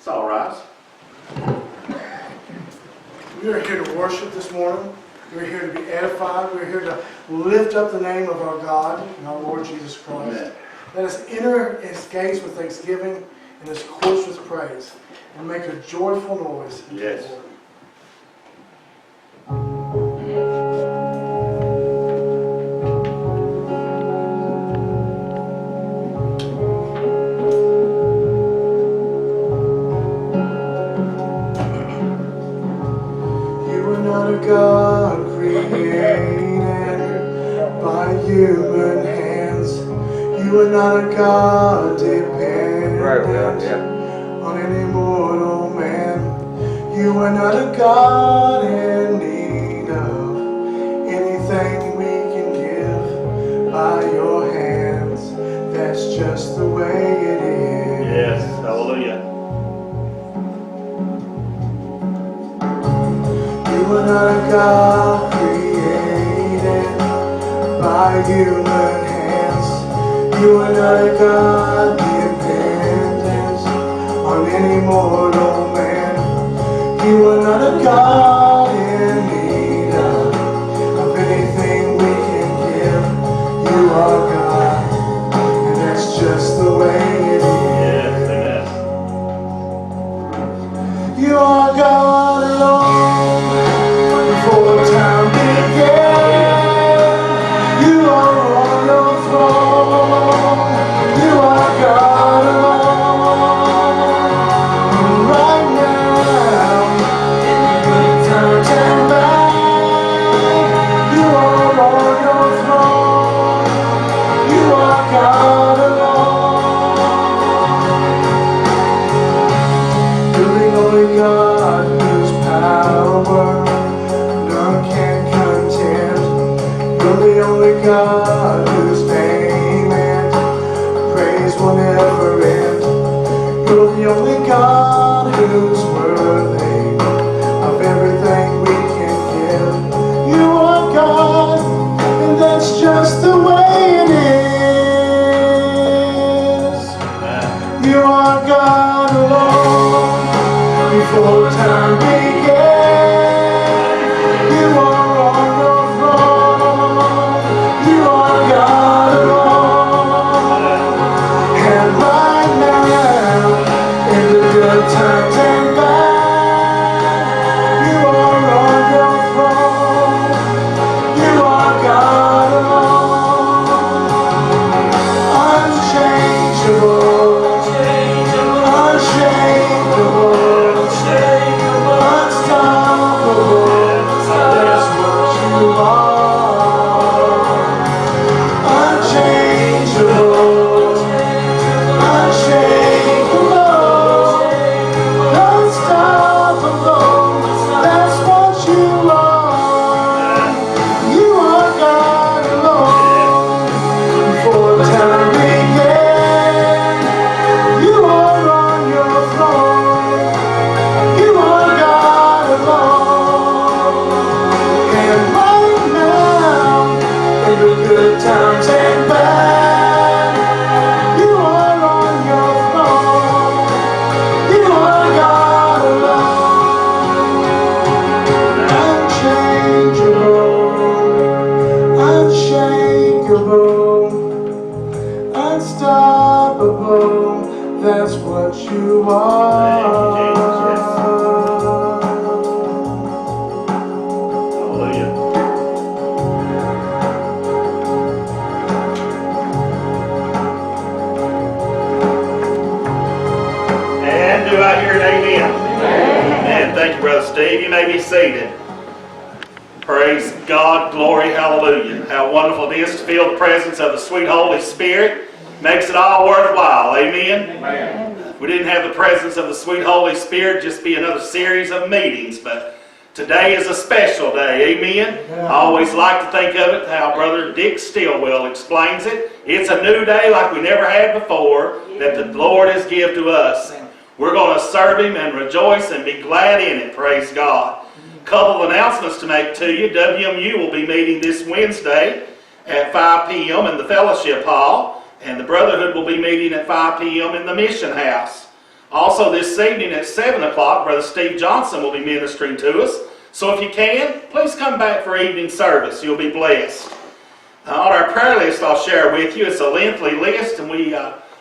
It's all right. We are here to worship this morning. We're here to be edified. We're here to lift up the name of our God and our Lord Jesus Christ. Amen. Let us enter His gates with thanksgiving and His courts with praise, and make a joyful noise unto Yes. the Lord. God created by human hands. You are not a God dependent on any mortal man. You are not a God in need of anything we can give by your hands. That's just the way it is. Yes, hallelujah. You are not a God created by human hands. You are not a God dependent on any mortal man. You are not a God in need of anything we can give. You are God, and that's just the way it is. You are God alone. Before time began, you are on your throne. You are God alone. Right now, in good times and bad, you are on your throne. You are God alone. You're the only God whose power none can contend. You're the only God whose name and praise will never end. You're the only God who's worthy of everything we can give. You are God, and that's just the way it is. You are God alone. Before time began, you are on your throne. You are God alone. And right now, in the good times and bad, you are on your throne. You are God alone. Unchangeable, unshakable, unstoppable. That's what you are. Unchangeable, unshakable, unstoppable. That's what you are. You are God alone. Before time began, you are on your throne. You are God alone. And right now, in the good times and bad, you are on your throne. You are God alone. Unchangeable, unshakable, unstoppable. That's what you are. Hallelujah. And do I hear an amen? Amen. Thank you, Brother Steve. You may be seated. Praise God. Glory. Hallelujah. How wonderful it is to feel the presence of the sweet Holy Spirit. Makes it all worthwhile. Amen? Amen. If we didn't have the presence of the sweet Holy Spirit, just be another series of meetings. But today is a special day. Amen? I always like to think of it how Brother Dick Stillwell explains it. It's a new day like we never had before that the Lord has given to us. We're going to serve Him and rejoice and be glad in it. Praise God. Couple of announcements to make to you. WMU will be meeting this Wednesday at 5 p.m. in the Fellowship Hall, and the Brotherhood will be meeting at 5 p.m. in the Mission House. Also this evening at 7 o'clock, Brother Steve Johnson will be ministering to us. So if you can, please come back for evening service. You'll be blessed. On our prayer list I'll share with you, it's a lengthy list, and we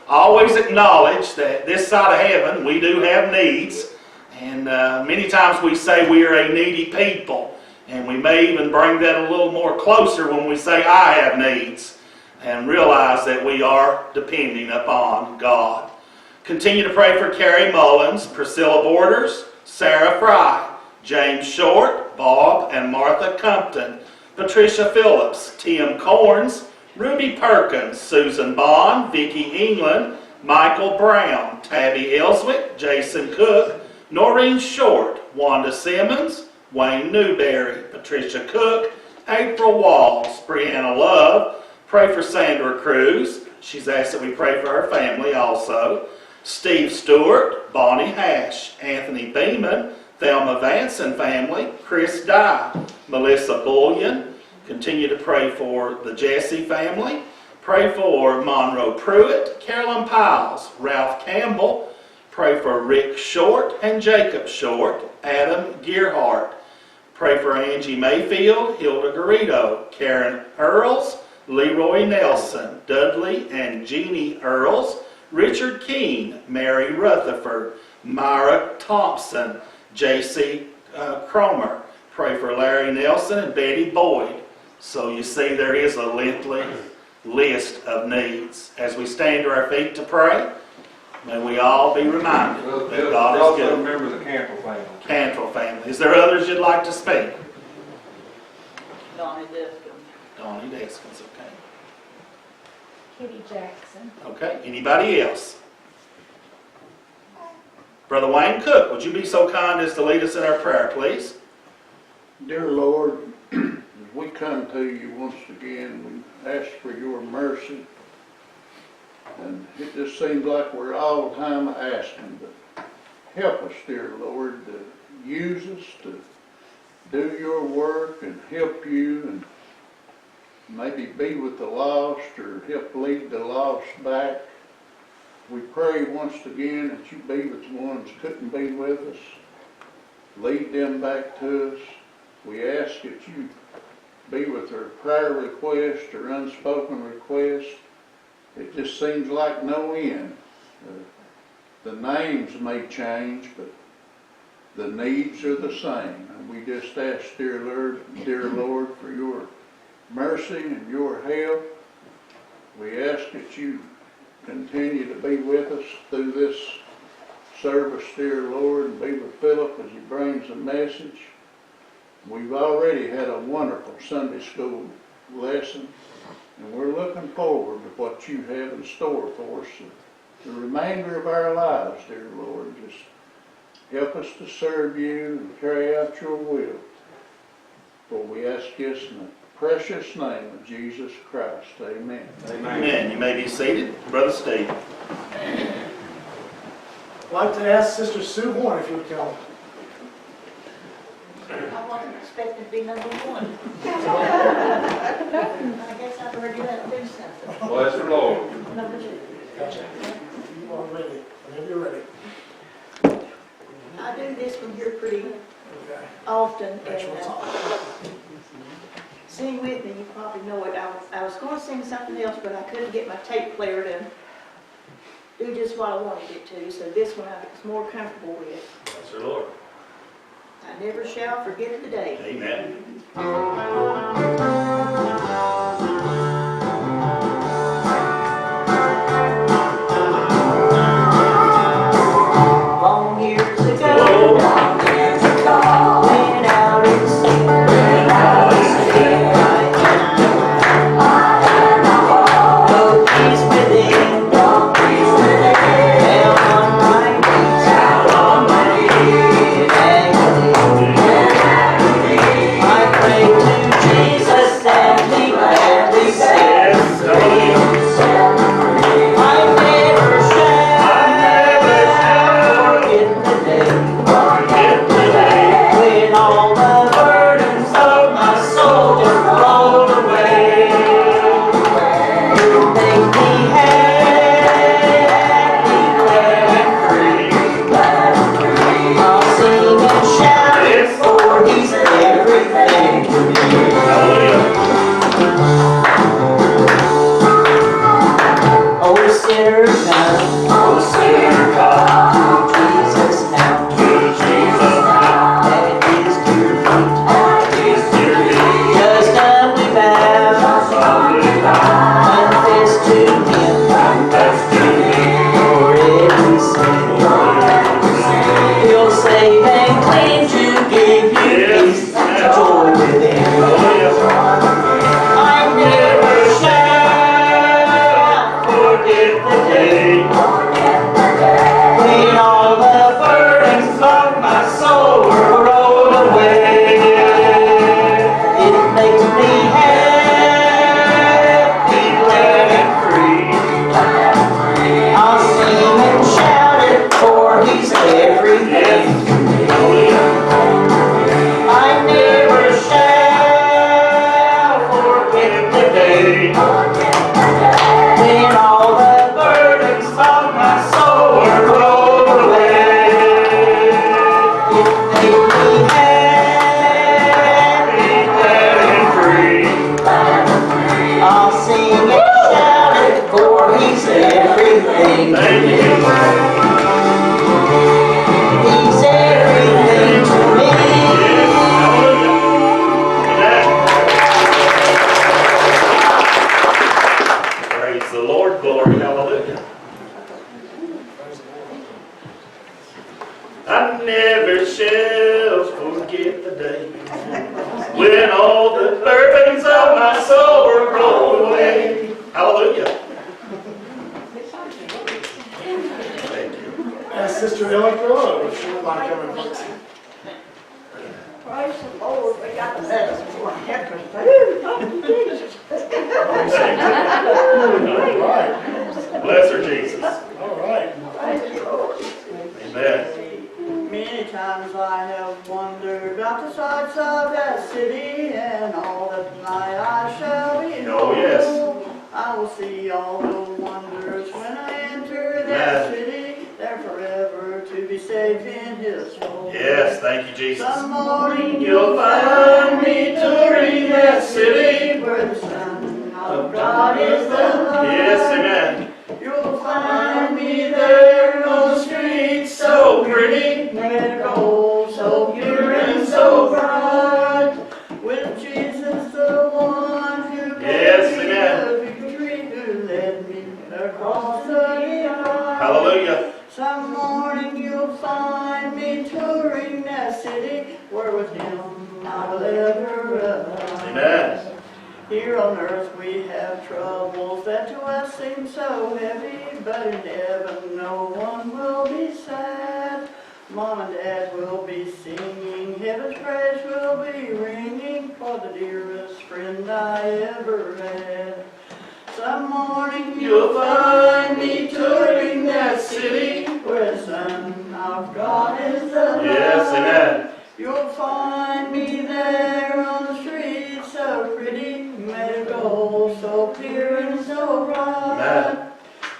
always acknowledge that this side of heaven we do have needs. And many times we say we are a needy people. And we may even bring that a little more closer when we say I have needs. And realize that we are depending upon God. Continue to pray for Carrie Mullins, Priscilla Borders, Sarah Fry, James Short, Bob and Martha Compton, Patricia Phillips, Tim Corns, Ruby Perkins, Susan Bond, Vicki England, Michael Brown, Tabby Ellswick, Jason Cook, Noreen Short, Wanda Simmons, Wayne Newberry, Patricia Cook, April Walls, Brianna Love. Pray for Sandra Cruz. She's asked that we pray for her family also. Steve Stewart, Bonnie Hash, Anthony Beeman, Thelma Vance and family, Chris Dye, Melissa Bullion. Continue to pray for the Jesse family. Pray for Monroe Pruitt, Carolyn Piles, Ralph Campbell. Pray for Rick Short and Jacob Short, Adam Gearhart. Pray for Angie Mayfield, Hilda Garrido, Karen Earls, Leroy Nelson, Dudley and Jeannie Earls, Richard Keene, Mary Rutherford, Myra Thompson, J.C. Cromer. Pray for Larry Nelson and Betty Boyd. So you see there is a lengthy list of needs. As we stand to our feet to pray, may we all be reminded that God is good. Also remember the Cantrell family. Cantrell family. Is there others you'd like to speak? Donnie Deskins. Donnie Deskins, okay. Kitty Jackson. Okay, anybody else? Brother Wayne Cook, would you be so kind as to lead us in our prayer, please? Dear Lord, as we come to you once again, we ask for your mercy. And it just seems like we're all the time asking, but help us, dear Lord, to use us to do your work and help you and maybe be with the lost or help lead the lost back. We pray once again that you be with the ones who couldn't be with us. Lead them back to us. We ask that you be with their prayer request or unspoken request. It just seems like no end. The names may change, but the needs are the same. And we just ask, dear Lord, for your mercy and your help. We ask that you continue to be with us through this service, dear Lord, and be with Phillip as he brings the message. We've already had a wonderful Sunday school lesson, and we're looking forward to what you have in store for us the remainder of our lives, dear Lord. Just help us to serve you and carry out your will. For we ask this in the precious name of Jesus Christ. Amen. Amen. You may be seated. Brother Steve. I'd like to ask Sister Sue Horn if you would come. I wasn't expecting to be number one. I guess I've heard you have to do something. Bless the Lord. Number two. Gotcha. You are ready. Whenever you're ready. I do this one here pretty Okay. often, That's and what's on. sing with me, you probably know it. I was going to sing something else, but I couldn't get my tape player to do just what I wanted it to, so this one I was more comfortable with. Bless the Lord. I never shall forget the day. Amen. Long years ago, laying out in sea, no peace within, down on my knees, in agony, I pray to Jesus. never shall forget the day when all the burdens of my soul were rolled away. Hallelujah. Thank you. Sister Ellen Crowe, if you would like to come and please. Praise the Lord, we got the medicine for heaven. Jesus. All right, Bless her, Jesus. all right. Praise the Lord. Amen. Many times I have wondered about the sights of that city, and all that my eyes shall behold. Oh, yes. I will see all the wonders when I enter that Amen. city. They're forever to be safe in His fold. Yes, thank you, Jesus. Some morning you'll find me touring that city where the Son of God is the light. Yes, amen. You'll find me there on the streets so pretty, made of gold, so pure and so bright. With Jesus, the one who Yes, gave me amen. the victory, who led me across the divide. Hallelujah. Some morning you'll find me touring that city, where with Him I will ever abide. Amen. Here on earth we have troubles that to us seem so heavy, but in heaven no one will be sad. Mom and Dad will be singing, heaven's praise will be ringing for the dearest friend I ever had. Some morning you'll find me touring that city where the Son of God is the Yes, light. amen. You'll find me there on the streets so pretty, made of gold, so pure and so bright. Amen.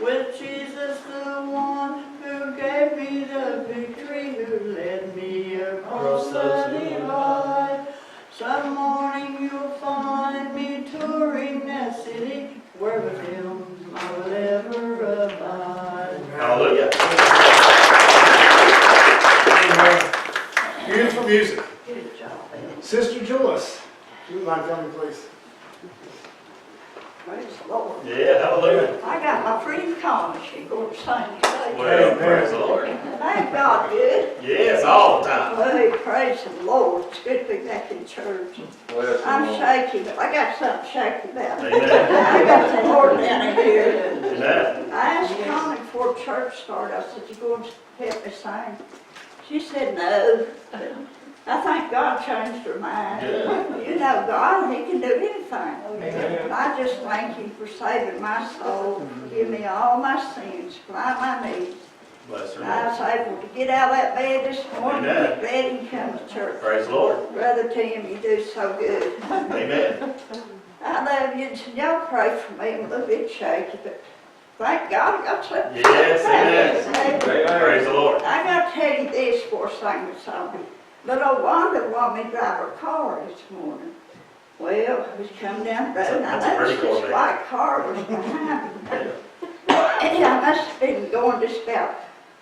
With Jesus, the one who gave me the victory, who led me across the divide. Some morning you'll find me touring that city, where with Him I will ever abide. Hallelujah. Beautiful music. Good job. Sister Joyce, if you would like to come and please. Praise the Lord. Yeah, hallelujah. I got my friend Connie, she going to sing today. Well, praise the Lord. Thank God, good. Yes, all the time. Hey, praise the Lord. It's good to be back in church. Bless the I'm Lord. shaky, but I got something shaky about me. Amen. I got the Lord down in here. Amen. I asked Connie before church started, I said, you going to help me sing? She said, no. I think God changed her mind. Good. You know, God, He can do anything. Amen. I just thank Him for saving my soul, forgive me all my sins, supply my needs. Bless her. I was able to get out of that bed this morning, Amen. get ready and come to church. Praise the Lord. Brother Tim, you do so good. Amen. I love you. Y'all pray for me. I'm a little bit shaky, but thank God I got something. Yes, amen. Amen. Praise the Lord. I got to tell you this before I sing the song. Little Wanda wanted me to drive her car this morning. Well, I was coming down the road, and I That's a pretty noticed this Corvette. white car was behind me. And I must have been going just about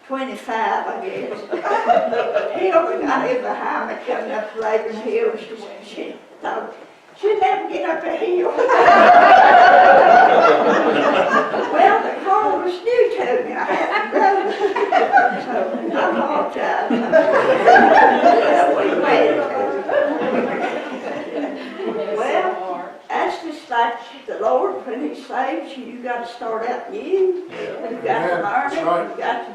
25, I guess. Hilda got in behind me, coming up Labour Hill, and she thought, she'd never get up a hill. Well, the car was new to me, I hadn't drove it. So, I apologize. Well, that's just like the Lord, when He saves you, you got to start out new. You got to learn it, you got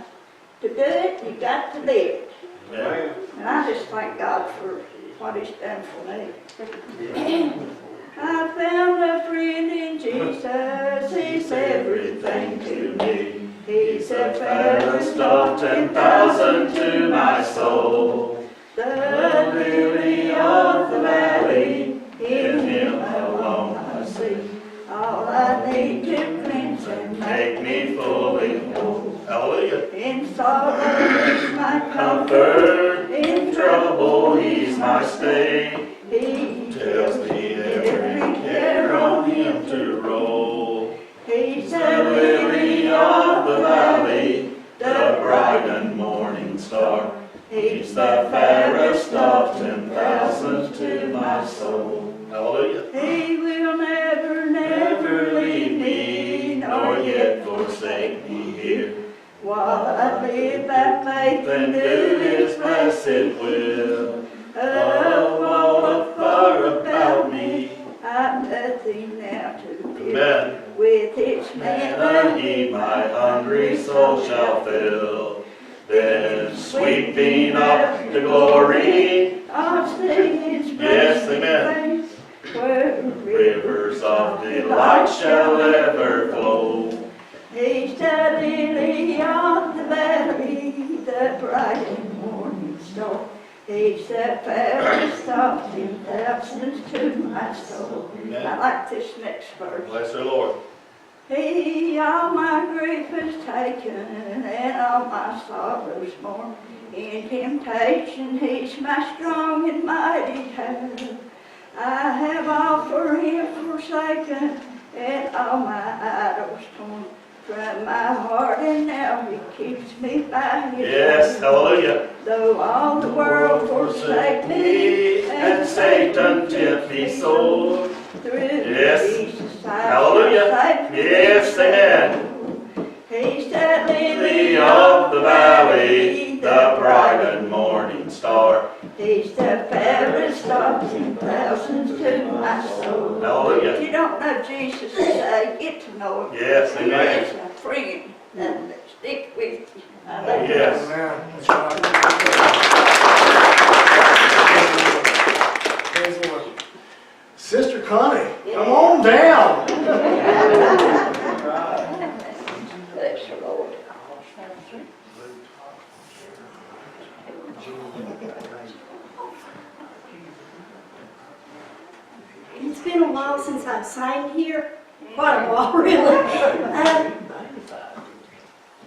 to do it, you got to live it. Amen. And I just thank God for what He's done for me. I found a friend in Jesus, He's everything to me. He's the fairest of 10,000 to my soul. The lily of the valley, in Him alone I see. All I need to cleanse and make me fully whole. Hallelujah. In sorrow He's my Comfort, in trouble, He's my stay. He Tells me every care on Him to roll. He's The lily of the valley, the bright and morning star. He's the fairest of 10,000 to my soul. Hallelujah. He will never, Never leave me, nor yet forsake me here. While I live by faith Then and do do His His pleasure, it will. A wall of fire about me. I'm nothing now to fear. Amen. With its manna He my hungry soul shall fill. Then sweeping up the glory, I'll see his yes, mercy amen. face, where Rivers of delight shall ever flow. He's the lily of the valley, the bright and morning star. He's the fairest of 10,000s to my soul. I like this next verse. Bless the Lord. He all my grief has taken and all my sorrows borne. In temptation he's my strong and mighty hand. I have all for him forsaken and all my idols torn from my heart, and now he keeps me by his Yes, hand. hallelujah. Though all the world forsake me And Satan tempt me sore. through Yes. Jesus I Hallelujah. shall safely Yes, go. amen. He's the lily Lily of the valley, the bright and morning star. He's the fairest of 10,000s to my soul. Hallelujah. If you don't know Jesus today, get to know him. Yes, He amen. is a friend that will stick with you. I Oh, love you. yes. Praise the Lord. Sister Connie, come on down. Bless the Lord. It's been a while since I've sang here. Quite a while, really.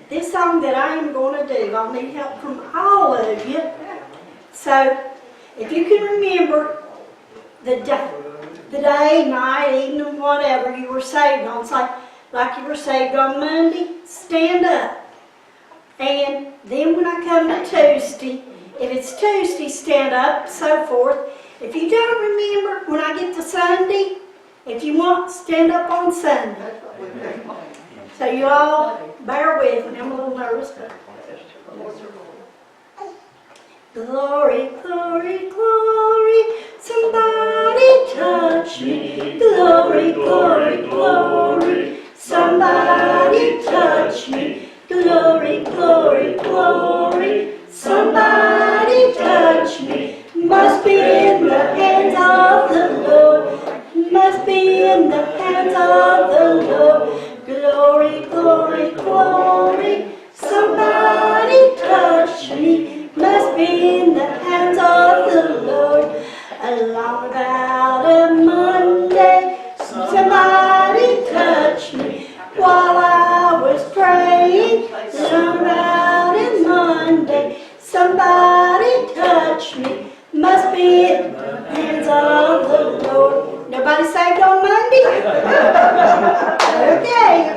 This song that I am going to do, I'll need help from all of you. So, if you can remember the day, night, evening, whatever you were saved on, say, like you were saved on Monday, stand up. And then when I come to Tuesday, if it's Tuesday, stand up, so forth. If you don't remember, when I get to Sunday, if you want, stand up on Sunday. So you all bear with me. I'm a little nervous, but glory, glory, glory. Somebody touch me. Glory, glory, glory. Somebody touch me. Glory, glory, glory. Somebody touch me. Must be in the hands of the Lord. Must be in the hands of the Lord. Glory, glory, glory. Somebody touch me. Must be in the hands of the Lord. Along about a Monday, somebody touch me while I was praying. Along about a Monday, somebody touch me. Must be in the hands of the Lord. Nobody saved on Monday? Okay.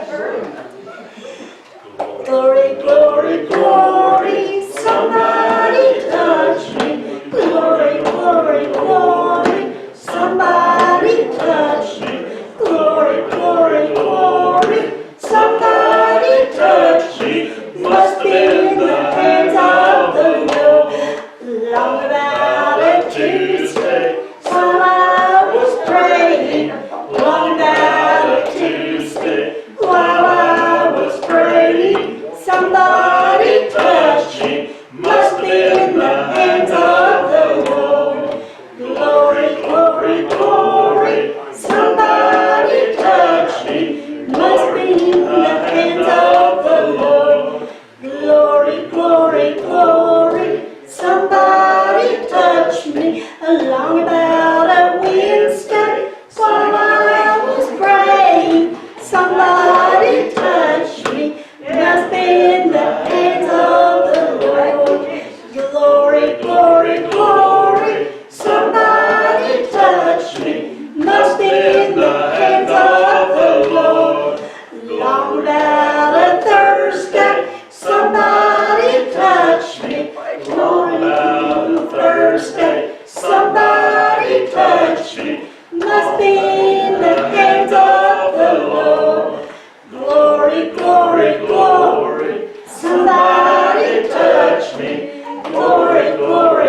Glory, glory, glory. Somebody touch me. Glory, glory, glory. Somebody touch me. Glory, glory, glory. Somebody touch me. Must be in the hands of the Lord. Long about a Tuesday, while I was praying. Long about a Tuesday, while I was praying. Somebody touch me. Must be in the hands of the Lord. Glory, glory, glory. Somebody touch me. Must be in the hands of the Lord. Glory, glory, glory. Somebody touch me. Along about a Wednesday, while I was praying. Somebody touch me. Must be in the hands of the Lord. Glory, glory, glory. Somebody touch me. Must be in the hands of the Lord. Long about a Thursday, somebody touch me. Glory, about a Thursday, somebody touch me. Must be in the hands of the Lord. Glory, glory, glory. Somebody touch me. Glory, glory.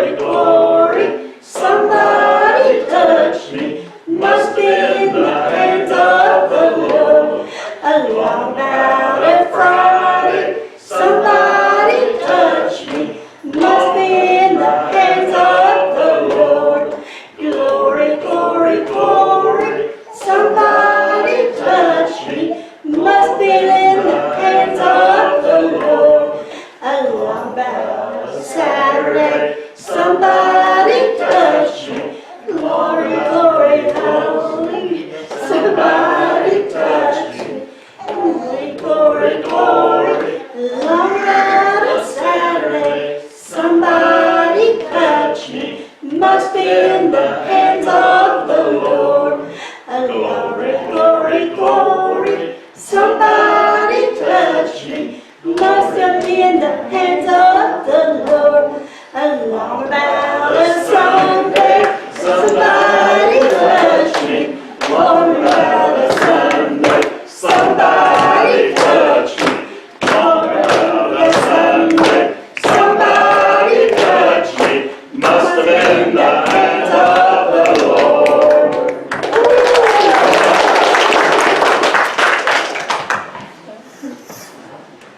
Saturday. Somebody touch me. Glory, glory, hallelujah. Somebody touch me. Glory, glory, glory. Long ride on Saturday. Somebody touch me. Must be in the hands of the Lord. Glory, glory, glory. Somebody touch me. Must have been the hands of the Lord. Along about a Sunday. Somebody touch me. Along about a Sunday. Somebody touch me. Along about a Sunday. Somebody touch me. Must have been the hands of the Lord.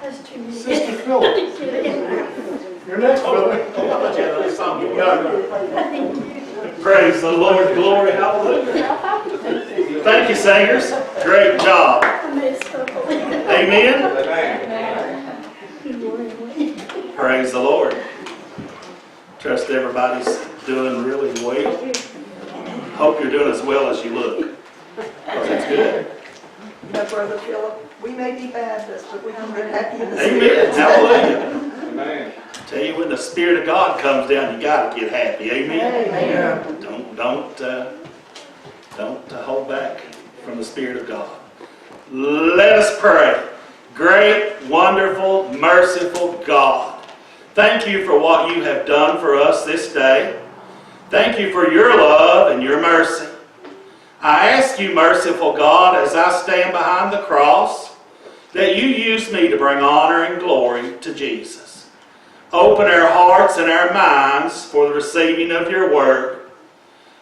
That's too many. Sister Phillip, your next brother. Praise the Lord. Glory. Hallelujah. Thank you, singers. Great job. I messed up. Amen. Praise the Lord. Trust everybody's doing really well. Hope you're doing as well as you look. That's good. Now, Brother Phillip, we may be Baptists, but we can get happy in the Amen. Hallelujah. Amen. Tell you, when the Spirit of God comes down, you got to get happy. Amen. Amen. Don't hold back from the Spirit of God. Let us pray. Great, wonderful, merciful God, thank you for what you have done for us this day. Thank you for your love and your mercy. I ask you, merciful God, as I stand behind the cross, that you use me to bring honor and glory to Jesus. Open our hearts and our minds for the receiving of your word.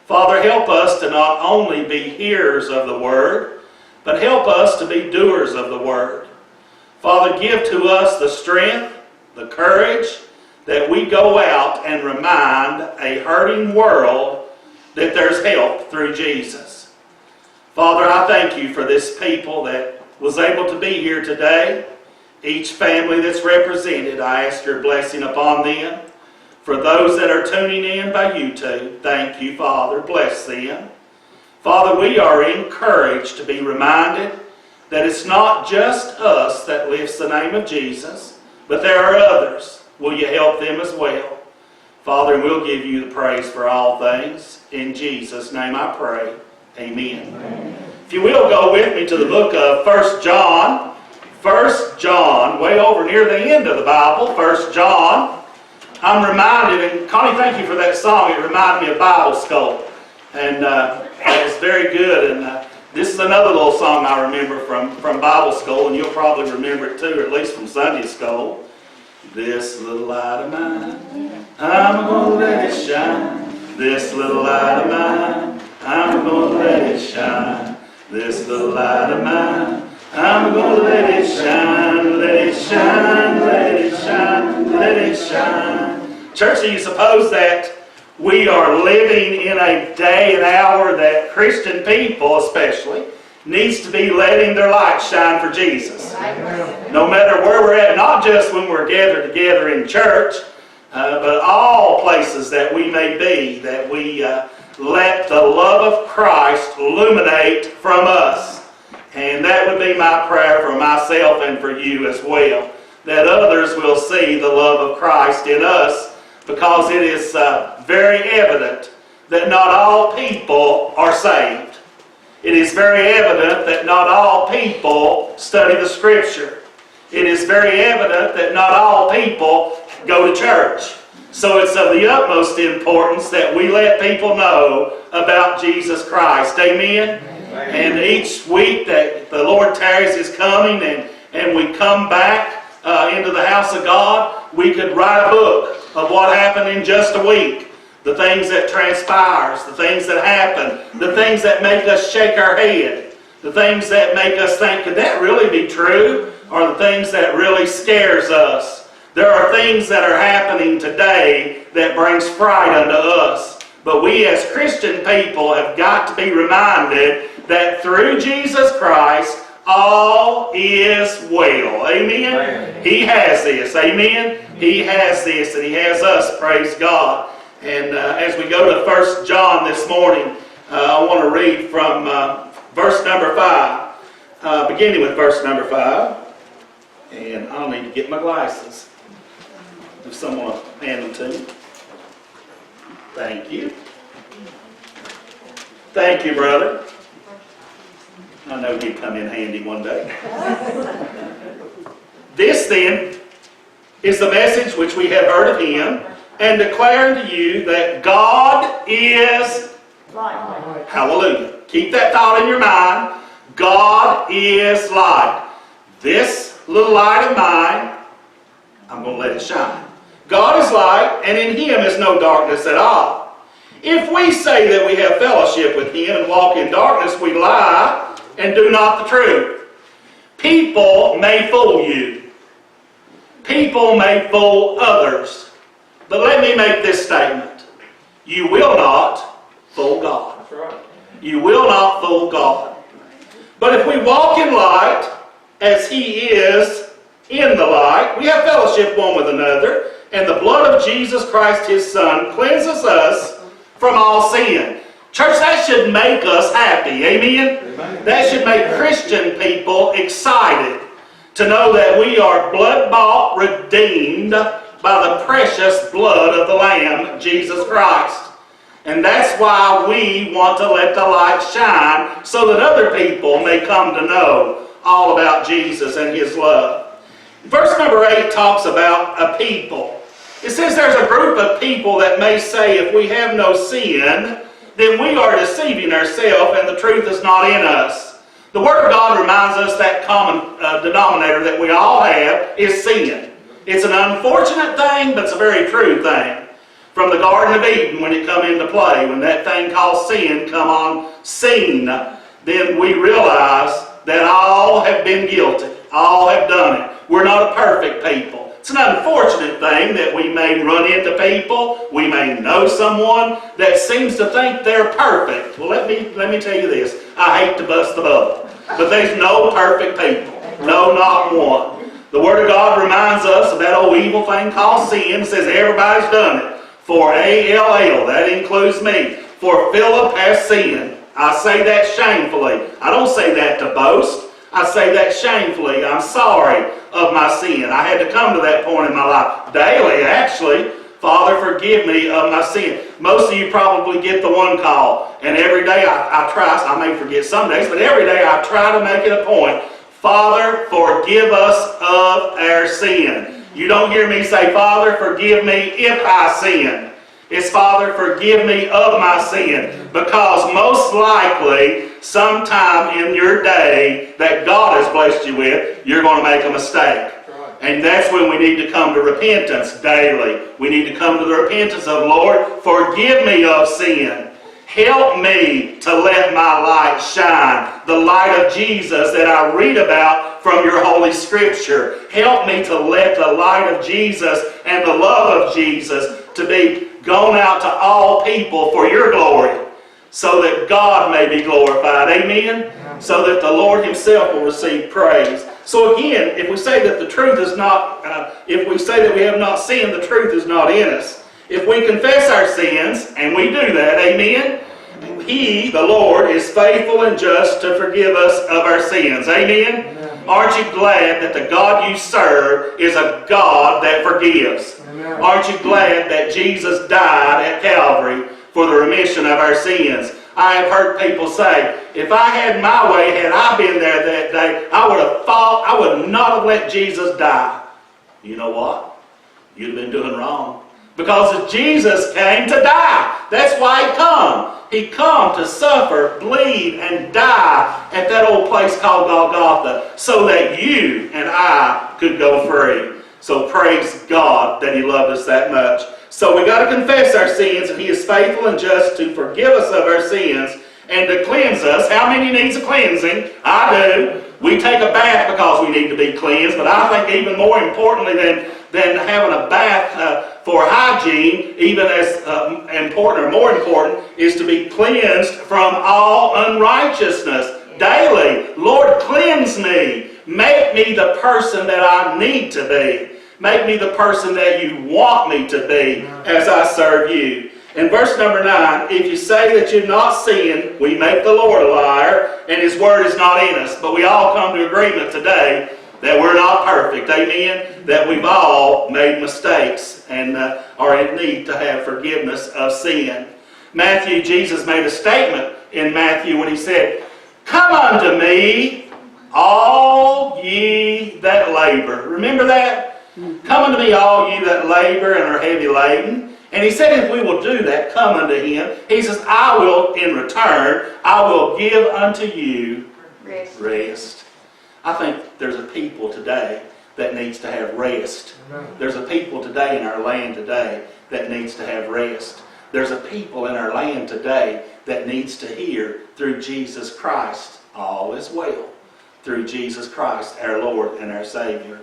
Father, help us to not only be hearers of the word, but help us to be doers of the word. Father, give to us the strength, the courage, that we go out and remind a hurting world that there's help through Jesus. Father, I thank you for this people that was able to be here today. Each family that's represented, I ask your blessing upon them. For those that are tuning in by YouTube, thank you, Father. Bless them. Father, we are encouraged to be reminded that it's not just us that lifts the name of Jesus, but there are others. Will you help them as well? Father, we'll give you the praise for all things. In Jesus' name I pray. Amen. Amen. If you will, go with me to the book of 1 John. 1 John, way over near the end of the Bible, 1 John. I'm reminded, and Connie, thank you for that song. It reminded me of Bible school. And it was very good. And this is another little song I remember from Bible school, and you'll probably remember it too, or at least from Sunday school. This little light of mine, I'm going to let it shine. This little light of mine, I'm going to let it shine. This little light of mine, I'm going to let it shine. Let it shine, let it shine, let it shine. Church, do you suppose that we are living in a day and hour that Christian people especially needs to be letting their light shine for Jesus? No matter where we're at, not just when we're gathered together in church, but all places that we may be, that we let the love of Christ illuminate from us. And that would be my prayer for myself and for you as well, that others will see the love of Christ in us, because it is very evident that not all people are saved. It is very evident that not all people study the Scripture. It is very evident that not all people go to church. So it's of the utmost importance that we let people know about Jesus Christ. Amen? And each week that the Lord tarries His coming and we come back into the house of God, we could write a book of what happened in just a week. The things that transpires, the things that happen, the things that make us shake our head, the things that make us think, could that really be true? Or the things that really scares us. There are things that are happening today that brings fright unto us. But we as Christian people have got to be reminded that through Jesus Christ, all is well. Amen? Amen. He has this. Amen? He has this, and He has us. Praise God. And as we go to 1 John this morning, I want to read from verse number 5, beginning with verse number 5. And I'll need to get my glasses. If someone will hand them to me. Thank you. Thank you, brother. I know he'd come in handy one day. This then is the message which we have heard of Him, and declare unto you that God is Light. Hallelujah. Keep that thought in your mind. God is light. This little light of mine, I'm going to let it shine. God is light, and in Him is no darkness at all. If we say that we have fellowship with Him and walk in darkness, we lie and do not the truth. People may fool you. People may fool others. But let me make this statement. You will not fool God. That's right. You will not fool God. But if we walk in light, as He is in the light, we have fellowship one with another, and the blood of Jesus Christ, His Son, cleanses us from all sin. Church, that should make us happy. Amen? Amen. That should make Christian people excited to know that we are blood-bought, redeemed by the precious blood of the Lamb, Jesus Christ. And that's why we want to let the light shine so that other people may come to know all about Jesus and His love. Verse number 8 talks about a people. It says there's a group of people that may say if we have no sin, then we are deceiving ourselves and the truth is not in us. The Word of God reminds us that common denominator that we all have is sin. It's an unfortunate thing, but it's a very true thing. From the Garden of Eden, when it come into play, when that thing called sin come on scene, then we realize that all have been guilty. All have done it. We're not a perfect people. It's an unfortunate thing that we may run into people, we may know someone that seems to think they're perfect. Well, let me tell you this. I hate to bust the bubble, but there's no perfect people. No, not one. The Word of God reminds us of that old evil thing called sin. It says everybody's done it. For A-L-L, that includes me. For Phillip has sinned. I say that shamefully. I don't say that to boast. I say that shamefully. I'm sorry of my sin. I had to come to that point in my life. Daily, actually. Father, forgive me of my sin. Most of you probably get the one call. And every day I try, I may forget some days, but every day I try to make it a point. Father, forgive us of our sin. You don't hear me say, Father, forgive me if I sin. It's, Father, forgive me of my sin. Because most likely, sometime in your day that God has blessed you with, you're going to make a mistake. And that's when we need to come to repentance daily. We need to come to the repentance of, Lord, forgive me of sin. Help me to let my light shine. The light of Jesus that I read about from your Holy Scripture. Help me to let the light of Jesus and the love of Jesus to be gone out to all people for your glory, so that God may be glorified. Amen? So that the Lord Himself will receive praise. So again, if we say that the truth is not, if we say that we have not sinned, the truth is not in us. If we confess our sins, and we do that, amen, He, the Lord, is faithful and just to forgive us of our sins. Amen? Aren't you glad that the God you serve is a God that forgives? Amen. Aren't you glad that Jesus died at Calvary for the remission of our sins? I have heard people say, if I had my way, had I been there that day, I would not have let Jesus die. You know what? You'd have been doing wrong. Because Jesus came to die. That's why He come. He come to suffer, bleed, and die at that old place called Golgotha, so that you and I could go free. So praise God that He loved us that much. So we got to confess our sins, and He is faithful and just to forgive us of our sins and to cleanse us. How many needs a cleansing? I do. We take a bath because we need to be cleansed, but I think even more importantly than having a bath for hygiene, even as important or more important, is to be cleansed from all unrighteousness. daily. Lord, cleanse me. Make me the person that I need to be. Make me the person that you want me to be as I serve you. In verse number 9, if you say that you've not sinned, we make the Lord a liar, and His word is not in us. But we all come to agreement today that we're not perfect. Amen? That we've all made mistakes and are in need to have forgiveness of sin. Jesus made a statement in Matthew when He said, "Come unto me, all ye that labor." Remember that? "Come unto me, all ye that labor and are heavy laden." And He said if we will do that, come unto Him, He says, I will, in return, I will give unto you rest. I think there's a people today that needs to have rest. There's a people today in our land today that needs to have rest. There's a people in our land today that needs to hear through Jesus Christ, all is well. Through Jesus Christ, our Lord and our Savior.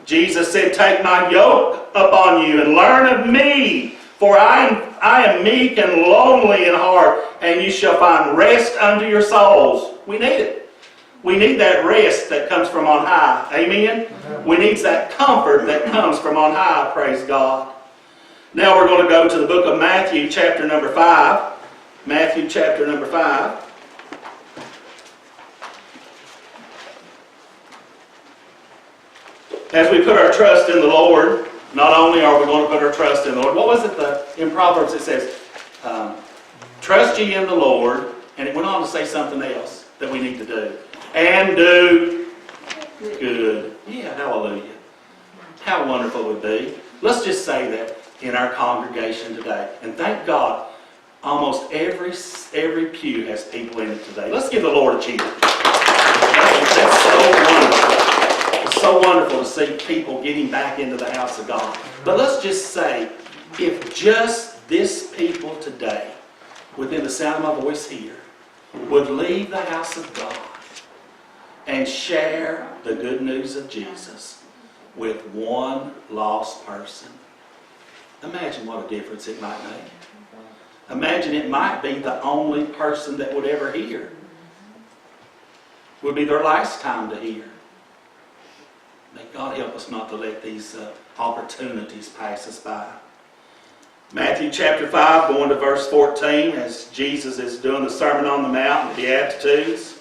Jesus said, "Take my yoke upon you and learn of me, for I am meek and lonely in heart, and you shall find rest unto your souls." We need it. We need that rest that comes from on high. Amen? We need that comfort that comes from on high. Praise God. Now we're going to go to the book of Matthew, chapter number 5. Matthew, chapter number 5. As we put our trust in the Lord, not only are we going to put our trust in the Lord. What was it in Proverbs it says? Trust ye in the Lord. And it went on to say something else that we need to do. And do good. Yeah, hallelujah. How wonderful it would be. Let's just say that in our congregation today. And thank God, almost every pew has people in it today. Let's give the Lord a cheer. That's so wonderful. It's so wonderful to see people getting back into the house of God. But let's just say, if just this people today, within the sound of my voice here, would leave the house of God and share the good news of Jesus with one lost person, imagine what a difference it might make. Imagine it might be the only person that would ever hear. Would be their last time to hear. May God help us not to let these opportunities pass us by. Matthew chapter 5, going to verse 14, as Jesus is doing the Sermon on the Mount and the Beatitudes.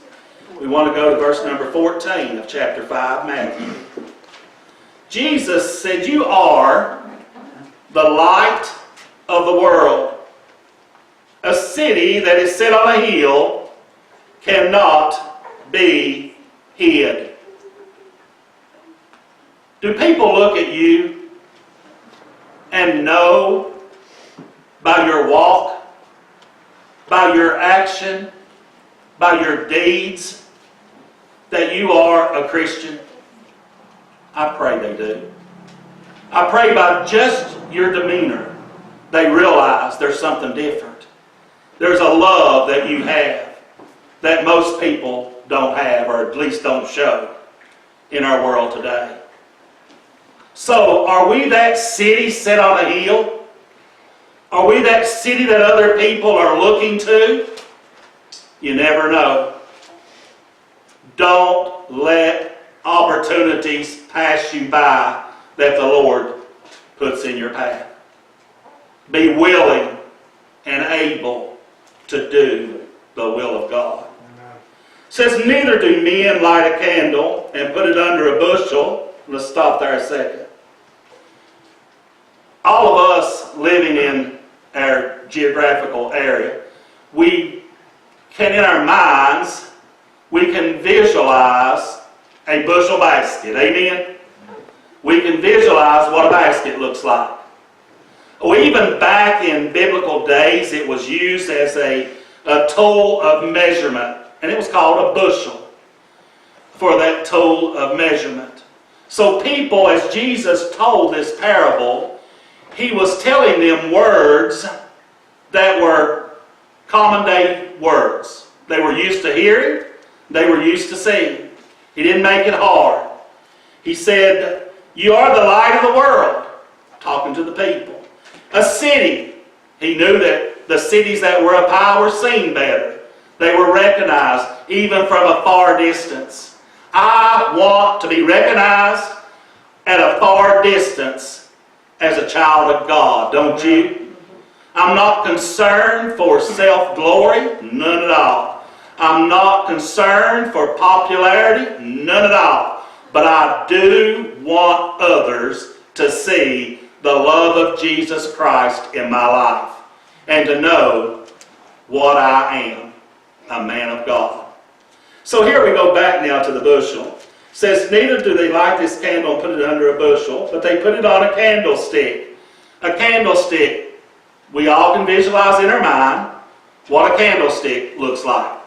We want to go to verse number 14 of chapter 5, Matthew. Jesus said, "You are the light of the world. A city that is set on a hill cannot be hid." Do people look at you and know by your walk, by your action, by your deeds, that you are a Christian? I pray they do. I pray by just your demeanor, they realize there's something different. There's a love that you have that most people don't have, or at least don't show in our world today. So, are we that city set on a hill? Are we that city that other people are looking to? You never know. Don't let opportunities pass you by that the Lord puts in your path. Be willing and able to do the will of God. It says, "Neither do men light a candle and put it under a bushel." Let's stop there a second. All of us living in our geographical area, we can, in our minds, we can visualize a bushel basket. Amen? We can visualize what a basket looks like. Even back in biblical days, it was used as a tool of measurement. And it was called a bushel for that tool of measurement. So people, as Jesus told this parable, He was telling them words that were common day words. They were used to hearing. They were used to seeing. He didn't make it hard. He said, "You are the light of the world," talking to the people. A city. He knew that the cities that were up high were seen better. They were recognized even from a far distance. I want to be recognized at a far distance as a child of God, don't you? I'm not concerned for self-glory, none at all. I'm not concerned for popularity, none at all. But I do want others to see the love of Jesus Christ in my life and to know what I am, a man of God. So here we go back now to the bushel. It says, neither do they light this candle and put it under a bushel, but they put it on a candlestick. A candlestick, we all can visualize in our mind what a candlestick looks like.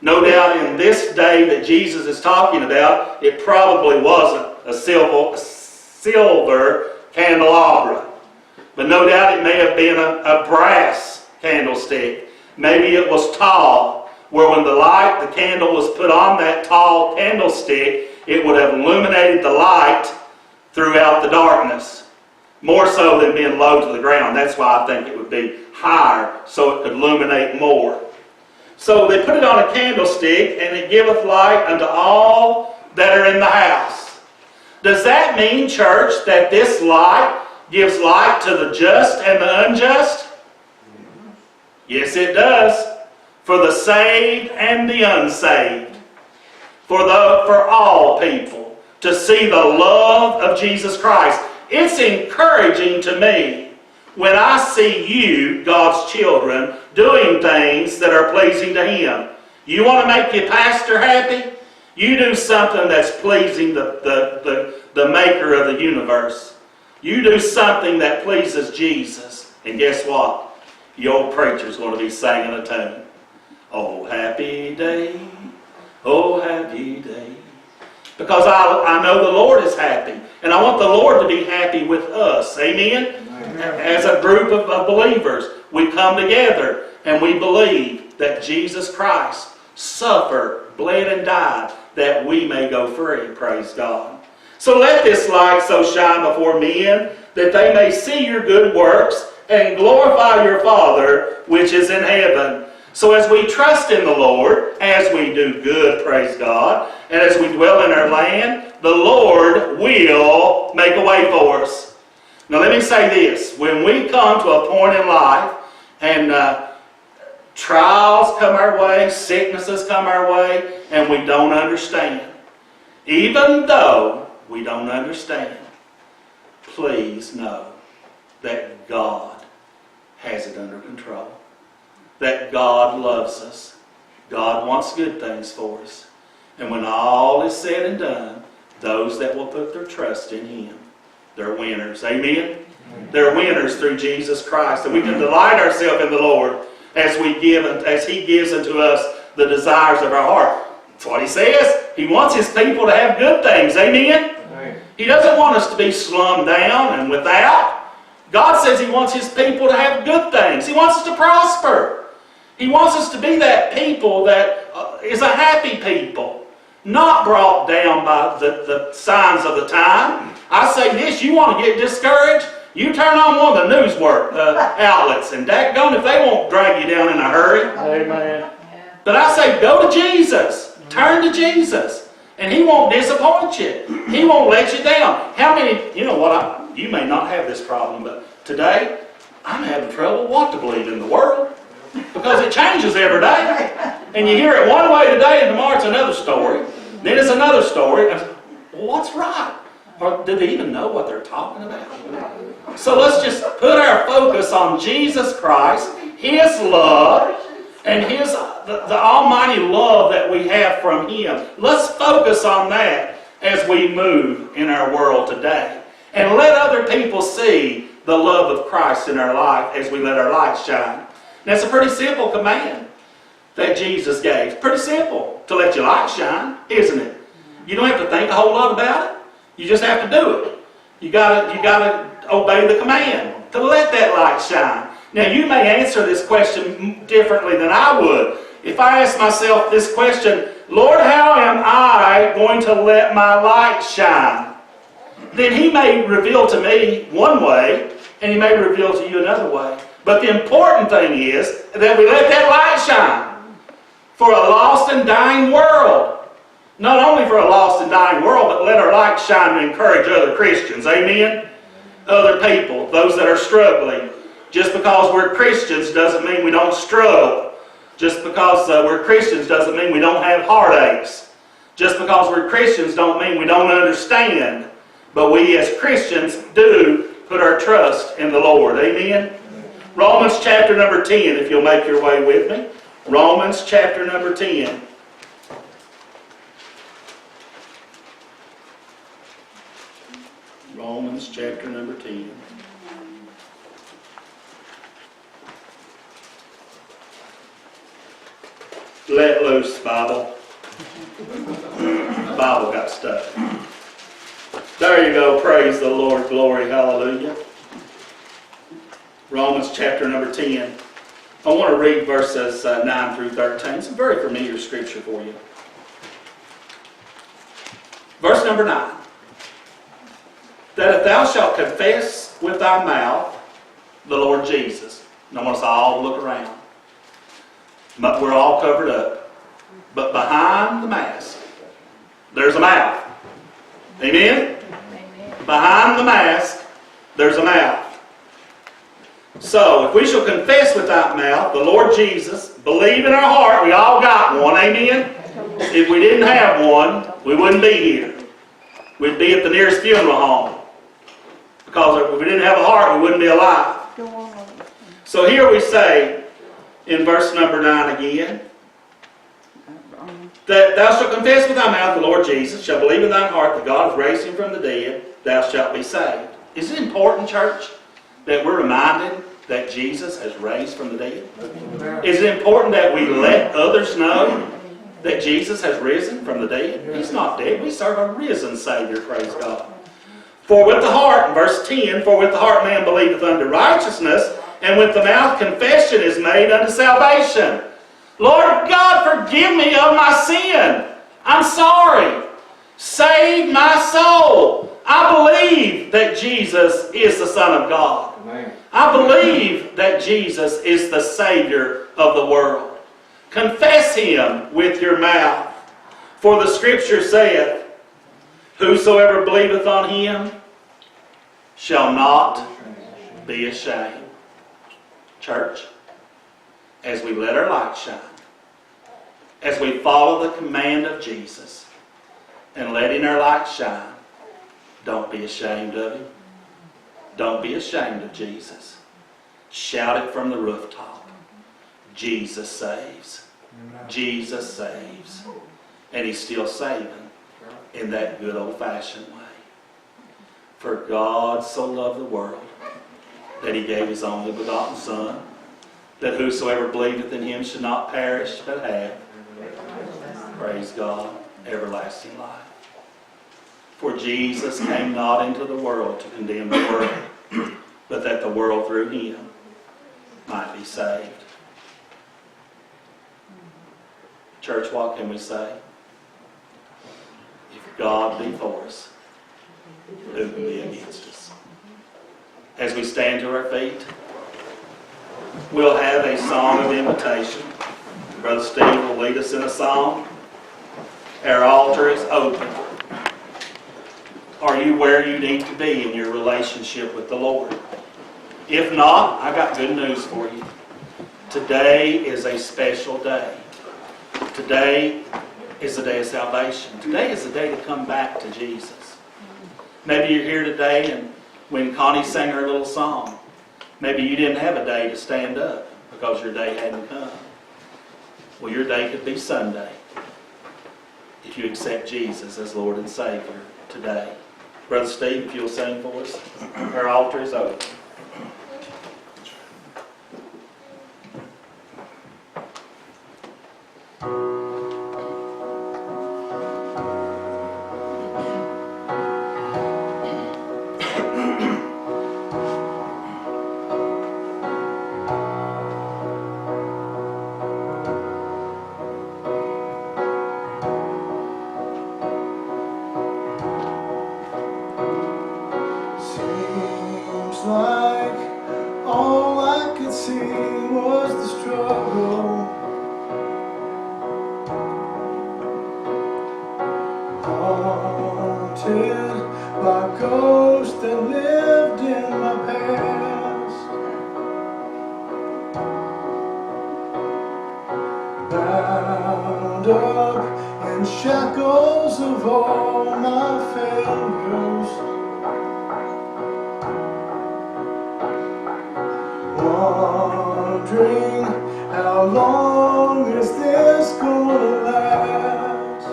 No doubt in this day that Jesus is talking about, it probably wasn't a silver candelabra. But no doubt it may have been a brass candlestick. Maybe it was tall, where when the candle was put on that tall candlestick, it would have illuminated the light throughout the darkness. More so than being low to the ground. That's why I think it would be higher, so it could illuminate more. So they put it on a candlestick, and it giveth light unto all that are in the house. Does that mean, church, that this light gives light to the just and the unjust? Yes, it does. For the saved and the unsaved. For all people to see the love of Jesus Christ. It's encouraging to me when I see you, God's children, doing things that are pleasing to Him. You want to make your pastor happy? You do something that's pleasing the maker of the universe. You do something that pleases Jesus. And guess what? Your old preacher's going to be singing a tune. Oh, happy day. Oh, happy day. Because I know the Lord is happy. And I want the Lord to be happy with us. Amen? As a group of believers, we come together and we believe that Jesus Christ suffered, bled, and died that we may go free. Praise God. So let this light so shine before men that they may see your good works and glorify your Father which is in heaven. So as we trust in the Lord, as we do good, praise God, and as we dwell in our land, the Lord will make a way for us. Now let me say this. When we come to a point in life and trials come our way, sicknesses come our way, and we don't understand, even though we don't understand, please know that God has it under control. That God loves us. God wants good things for us. And when all is said and done, those that will put their trust in Him, they're winners. Amen? They're winners through Jesus Christ. And we can delight ourselves in the Lord as He gives unto us the desires of our heart. That's what He says. He wants His people to have good things. Amen? He doesn't want us to be slummed down and without. God says He wants His people to have good things. He wants us to prosper. He wants us to be that people that is a happy people, not brought down by the signs of the time. I say this, you want to get discouraged? You turn on one of the news outlets, and daggone if they won't drag you down in a hurry. Amen. But I say, go to Jesus. Turn to Jesus. And He won't disappoint you. He won't let you down. How many, you know what, you may not have this problem, but today, I'm having trouble what to believe in the world. Because it changes every day. And you hear it one way today, and tomorrow it's another story. Then it's another story. And, well, what's right? Or did they even know what they're talking about? So let's just put our focus on Jesus Christ, His love, and the almighty love that we have from Him. Let's focus on that as we move in our world today. And let other people see the love of Christ in our life as we let our light shine. Now, it's a pretty simple command that Jesus gave. Pretty simple to let your light shine, isn't it? You don't have to think a whole lot about it. You just have to do it. You gotta obey the command to let that light shine. Now, you may answer this question differently than I would. If I ask myself this question, Lord, how am I going to let my light shine? Then He may reveal to me one way, and He may reveal to you another way. But the important thing is that we let that light shine. for a lost and dying world. Not only for a lost and dying world, but let our light shine to encourage other Christians. Amen? Other people, those that are struggling. Just because we're Christians doesn't mean we don't struggle. Just because we're Christians doesn't mean we don't have heartaches. Just because we're Christians don't mean we don't understand. But we as Christians do put our trust in the Lord. Amen? Romans chapter number 10, if you'll make your way with me. Romans chapter number 10. Romans chapter number 10. Let loose, Bible. The Bible got stuck. There you go. Praise the Lord. Glory. Hallelujah. Romans chapter number 10. I want to read verses 9 through 13. It's a very familiar scripture for you. Verse number 9. That if thou shalt confess with thy mouth the Lord Jesus. And I want us all to look around. But we're all covered up. But behind the mask, there's a mouth. Amen? Amen. Behind the mask, there's a mouth. So, if we shall confess with our mouth the Lord Jesus, believe in our heart, we all got one. Amen? If we didn't have one, we wouldn't be here. We'd be at the nearest funeral home. Because if we didn't have a heart, we wouldn't be alive. So here we say, in verse number 9 again, that thou shalt confess with thy mouth the Lord Jesus, shalt believe in thine heart that God hath raised him from the dead, thou shalt be saved. Is it important, church, that we're reminded that Jesus has raised from the dead? Is it important that we let others know that Jesus has risen from the dead? He's not dead. We serve a risen Savior, praise God. For with the heart, in verse 10, for with the heart man believeth unto righteousness, and with the mouth confession is made unto salvation. Lord God, forgive me of my sin. I'm sorry. Save my soul. I believe that Jesus is the Son of God. Amen. I believe that Jesus is the Savior of the world. Confess Him with your mouth. For the Scripture saith, whosoever believeth on Him shall not be ashamed. Church, as we let our light shine, as we follow the command of Jesus and letting our light shine, don't be ashamed of Him. Don't be ashamed of Jesus. Shout it from the rooftop. Jesus saves. Jesus saves. And He's still saving in that good old-fashioned way. For God so loved the world that He gave His only begotten Son, that whosoever believeth in Him should not perish, but have, praise God, everlasting life. For Jesus came not into the world to condemn the world, but that the world through Him might be saved. Church, what can we say? If God be for us, who can be against us? As we stand to our feet, we'll have a song of invitation. Brother Steve will lead us in a song. Our altar is open. Are you where you need to be in your relationship with the Lord? If not, I got good news for you. Today is a special day. Today is the day of salvation. Today is the day to come back to Jesus. Maybe you're here today and when Connie sang her little song, maybe you didn't have a day to stand up because your day hadn't come. Well, your day could be Sunday if you accept Jesus as Lord and Savior today. Brother Steve, if you'll sing for us, our altar is open. Seems like all I could see was the struggle. bound up in shackles of all my failures. Wondering how long is this gonna last?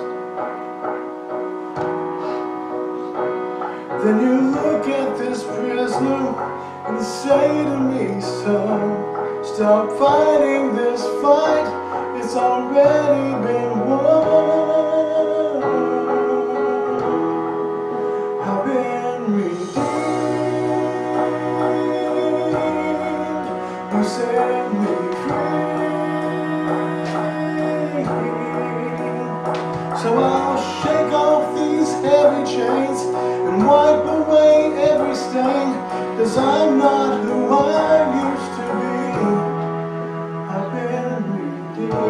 Then you look at this prisoner and say to me, son, stop fighting this fight, it's already been won. I've been redeemed, you set me free. So I'll shake off these heavy chains and wipe away every stain, 'cause I'm not who I used to be. I've been redeemed.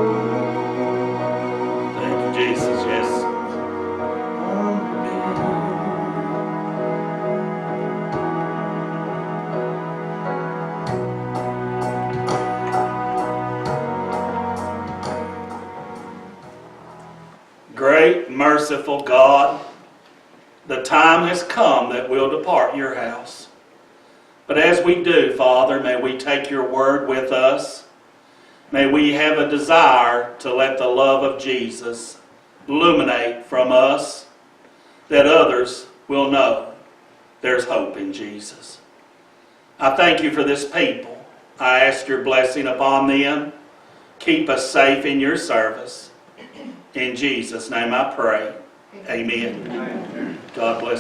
Thank you, Jesus. Yes. I'm redeemed. Great, merciful God, the time has come that we'll depart your house. But as we do, Father, may we take your word with us. May we have a desire to let the love of Jesus illuminate from us, that others will know there's hope in Jesus. I thank you for this people. I ask your blessing upon them. Keep us safe in your service. In Jesus' name I pray. Amen. God bless you.